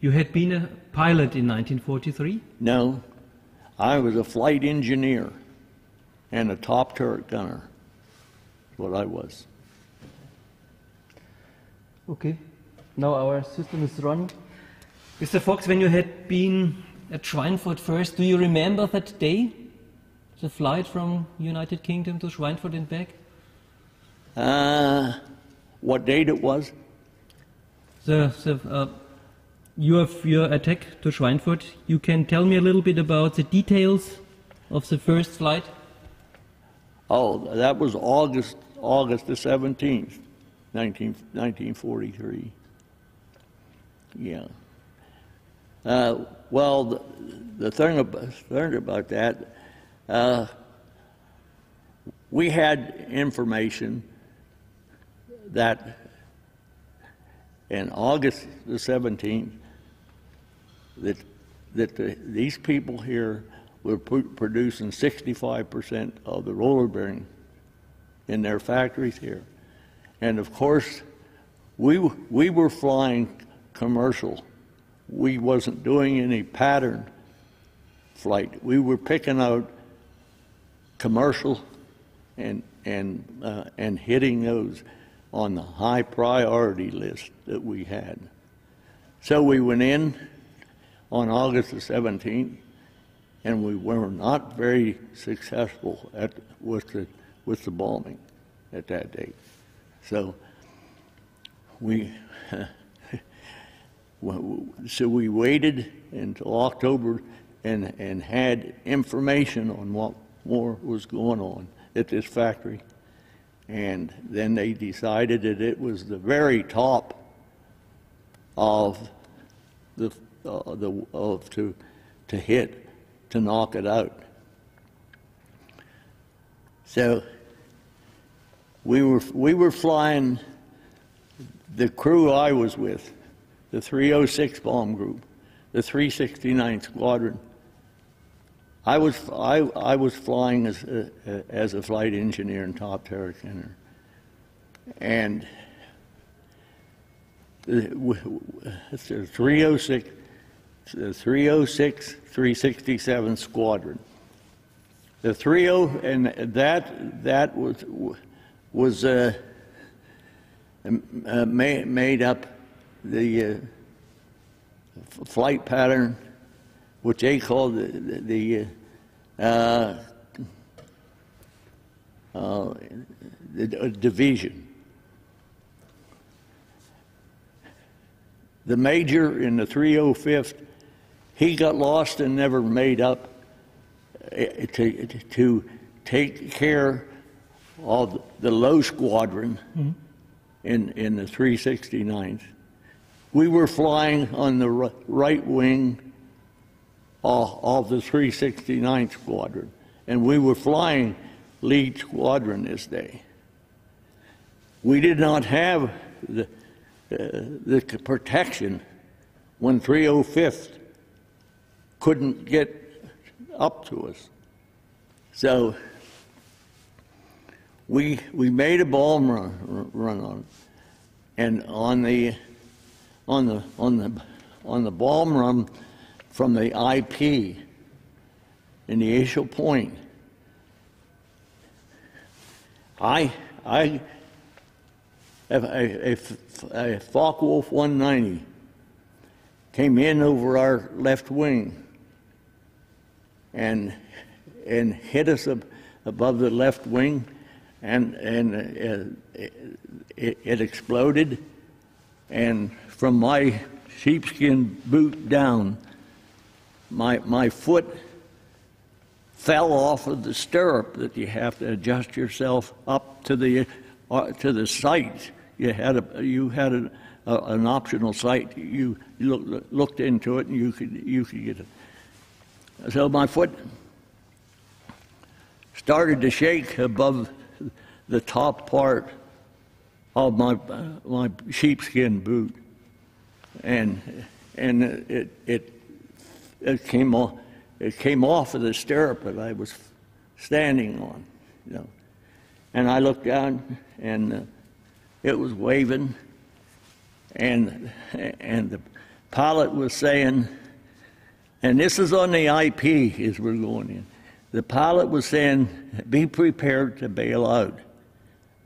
You had been a pilot in 1943? No, I was a flight engineer and a top turret gunner. That's what I was. Okay. Now our system is running. Mr. Fox, when you had been at Schweinfurt first, do you remember that day? The flight from United Kingdom to Schweinfurt and back? What date it was? Your attack to Schweinfurt. You can tell me a little bit about the details of the first flight? Oh, that was August the 17th, 1943. Yeah. Well, the thing about that, we had information that in August the 17th, these people here were producing 65% of the roller bearing in their factories here. And of course, we were flying commercial. We wasn't doing any pattern flight. We were picking out commercial and hitting those on the high priority list that we had. So we went in on August the 17th, and we were not very successful with the bombing at that date. So we waited until October and had information on what more was going on at this factory. And then they decided that it was the very top of to hit, to knock it out. So we were flying, the crew I was with, the 306 bomb group, the 369th Squadron. I was flying as a flight engineer and top turret gunner, and the 306, 367 Squadron. The 30 and that was made up the flight pattern, which they called the division. The major in the 305th, he got lost and never made up to take care of the low squadron in the 369th. We were flying on the right wing of the 369th Squadron, and we were flying lead squadron this day. We did not have the protection when 305th couldn't get up to us. So we made a bomb run on it, and on the bomb run from the IP in the initial point, a Focke-Wulf 190 came in over our left wing and hit us above the left wing, and it exploded, and from my sheepskin boot down, my foot fell off of the stirrup that you have to adjust yourself up to the sight. You had an optional sight. You looked into it, and you could get it. So my foot started to shake above the top part of my sheepskin boot, and it came off. It came off of the stirrup that I was standing on, you know. And I looked down, and it was waving, and the pilot was saying, and this is on the IP as we're going in, the pilot was saying, be prepared to bail out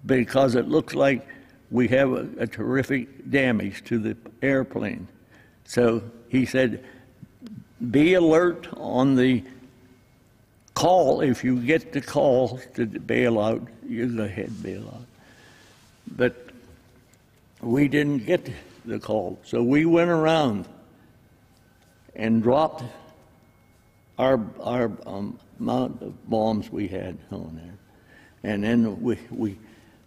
because it looks like we have a terrific damage to the airplane. So he said, be alert on the call. If you get the call to bail out, you go ahead and bail out. But we didn't get the call. So we went around and dropped our amount of bombs we had on there. And then we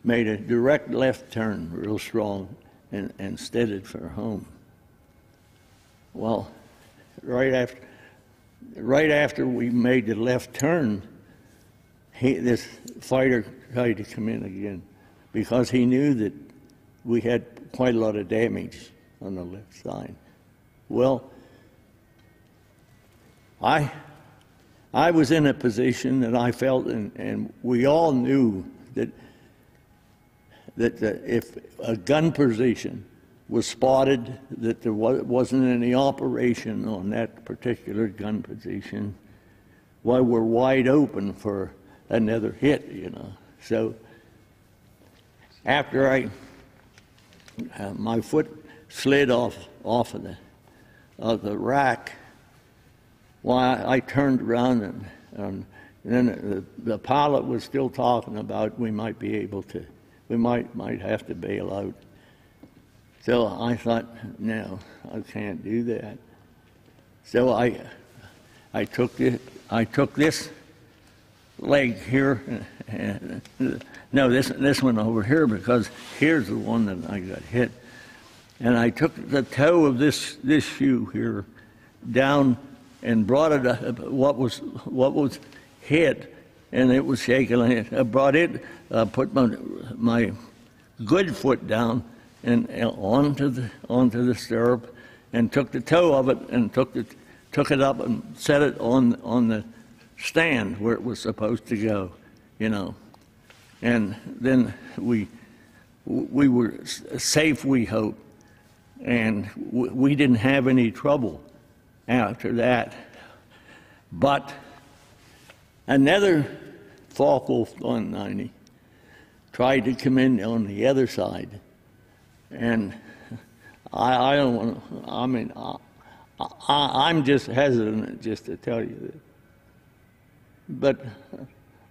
made a direct left turn, real strong, and steadied for home. Well, right after we made the left turn, this fighter tried to come in again because he knew that we had quite a lot of damage on the left side. Well, I was in a position that I felt, and we all knew that if a gun position was spotted, that there wasn't any operation on that particular gun position, well, we're wide open for another hit, you know. So after my foot slid off of the rack, well, I turned around and then the pilot was still talking about we might have to bail out. So I thought, no, I can't do that. So I took this leg here, no, this one over here, because here's the one that I got hit, and I took the toe of this shoe here down and brought it up, what was hit, and it was shaking. I brought it, put my good foot down and onto the stirrup, and took the toe of it and took it up and set it on the stand where it was supposed to go, you know. And then we were safe, we hope, and we didn't have any trouble after that. But another Focke-Wulf 190 tried to come in on the other side, and I don't want to, I mean, I'm just hesitant just to tell you this. But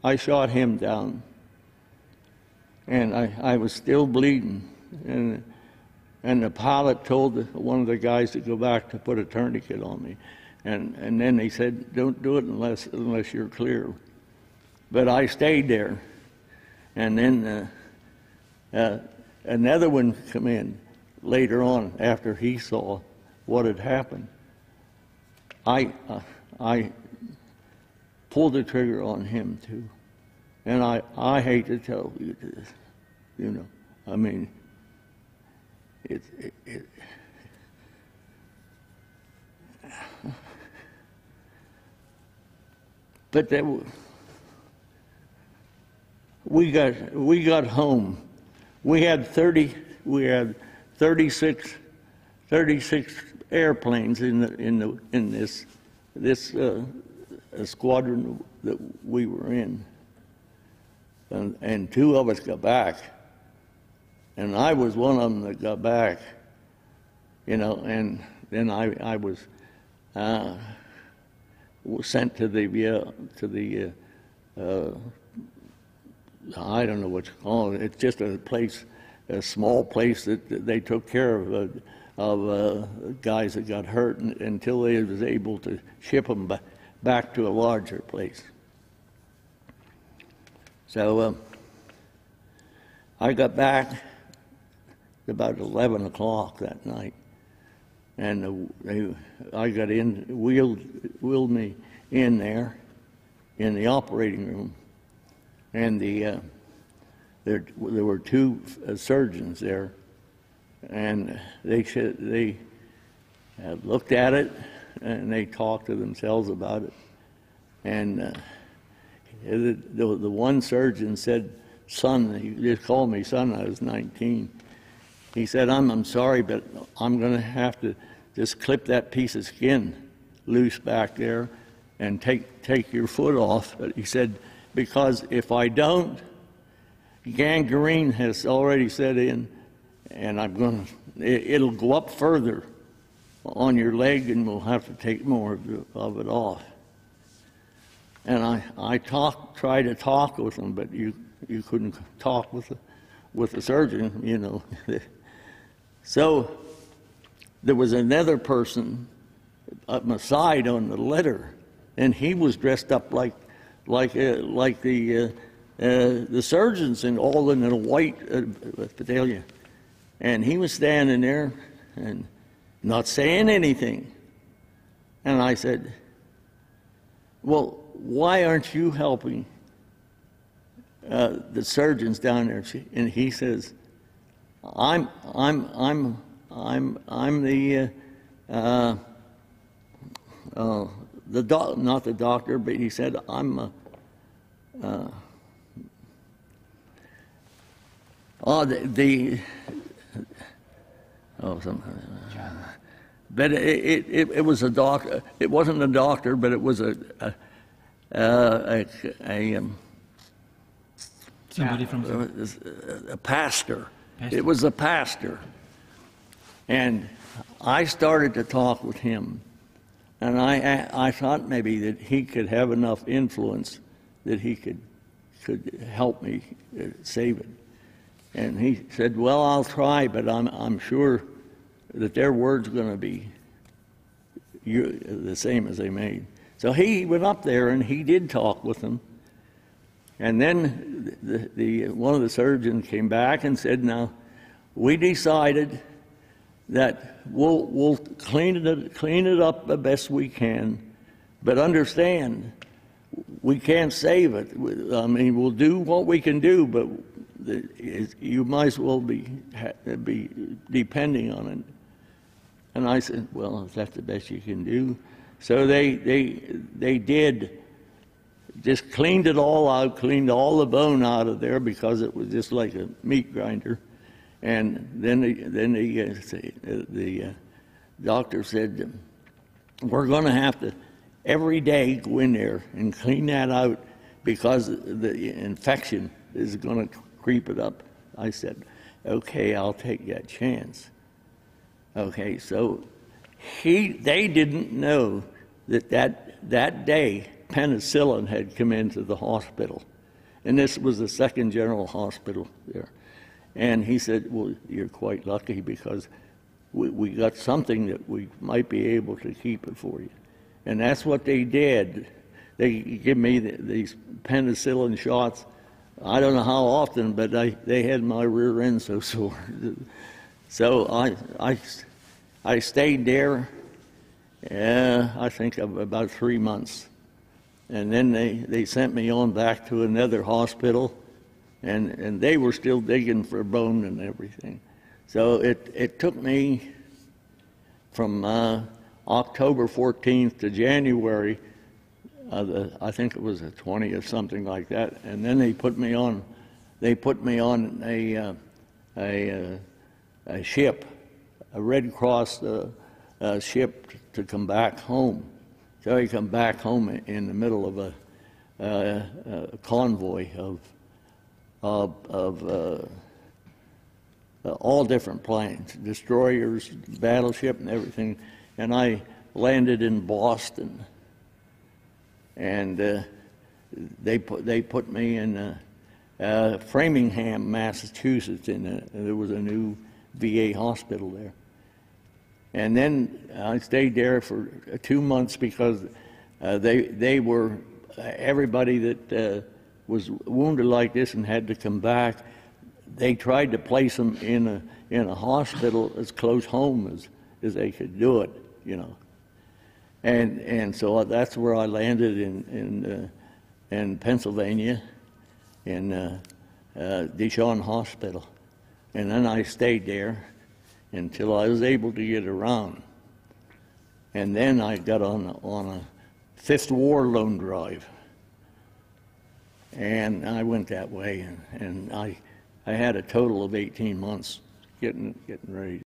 I shot him down, and I was still bleeding, and the pilot told one of the guys to go back to put a tourniquet on me, and then he said, don't do it unless you're clear. But I stayed there, and then another one come in later on after he saw what had happened. I pulled the trigger on him too, and I hate to tell you this, you know. I mean, but we got home. We had 36 airplanes in this squadron that we were in, and two of us got back, and I was one of them that got back, you know. And then I was sent to the I don't know what you call it. It's just a small place that they took care of guys that got hurt until they was able to ship them back to a larger place. So I got back about 11 o'clock that night, and I got in, wheeled me in there in the operating room, and there were two surgeons there, and they looked at it, and they talked to themselves about it. And the one surgeon said, son, he just called me son, I was 19. He said, I'm sorry, but I'm going to have to just clip that piece of skin loose back there and take your foot off. But he said, because if I don't, gangrene has already set in, and it'll go up further on your leg, and we'll have to take more of it off. And I tried to talk with him, but you couldn't talk with the surgeon, you know. So there was another person at my side on the litter, and he was dressed up like the surgeons, and all in a white battalion. And he was standing there and not saying anything. And I said, well, why aren't you helping the surgeons down there? And he says, I'm not the doctor, but he said, but it was a doctor. It wasn't a doctor, but it was somebody from a pastor. It was a pastor. And I started to talk with him, and I thought maybe that he could have enough influence that he could help me save it. And he said, well, I'll try, but I'm sure that their word's going to be the same as they made. So he went up there and he did talk with them. And then one of the surgeons came back and said, now, we decided that we'll clean it up the best we can, but understand, we can't save it. I mean, we'll do what we can do, but you might as well be depending on it. And I said, well, if that's the best you can do. So they did, just cleaned it all out, cleaned all the bone out of there because it was just like a meat grinder. And then the doctor said, we're going to have to every day go in there and clean that out because the infection is going to creep it up. I said, okay, I'll take that chance. Okay, so they didn't know that day penicillin had come into the hospital. And this was the 2nd General Hospital there. And he said, well, you're quite lucky because we got something that we might be able to keep it for you. And that's what they did. They give me these penicillin shots. I don't know how often, but they had my rear end so sore. So I stayed there, I think about 3 months. And then they sent me on back to another hospital, and they were still digging for bone and everything. So it took me from October 14th to January, I think it was the 20th, something like that. And then they put me on a ship, a Red Cross ship to come back home. So I come back home in the middle of a convoy of all different planes, destroyers, battleship, and everything. And I landed in Boston, and they put me in Framingham, Massachusetts. There was a new VA hospital there. And then I stayed there for 2 months because they were, everybody that was wounded like this and had to come back, they tried to place them in a hospital as close home as they could do it, you know. And so that's where I landed in Pennsylvania, in Dishon Hospital. And then I stayed there until I was able to get around. And then I got on a 5th War loan drive. And I went that way, and I had a total of 18 months getting ready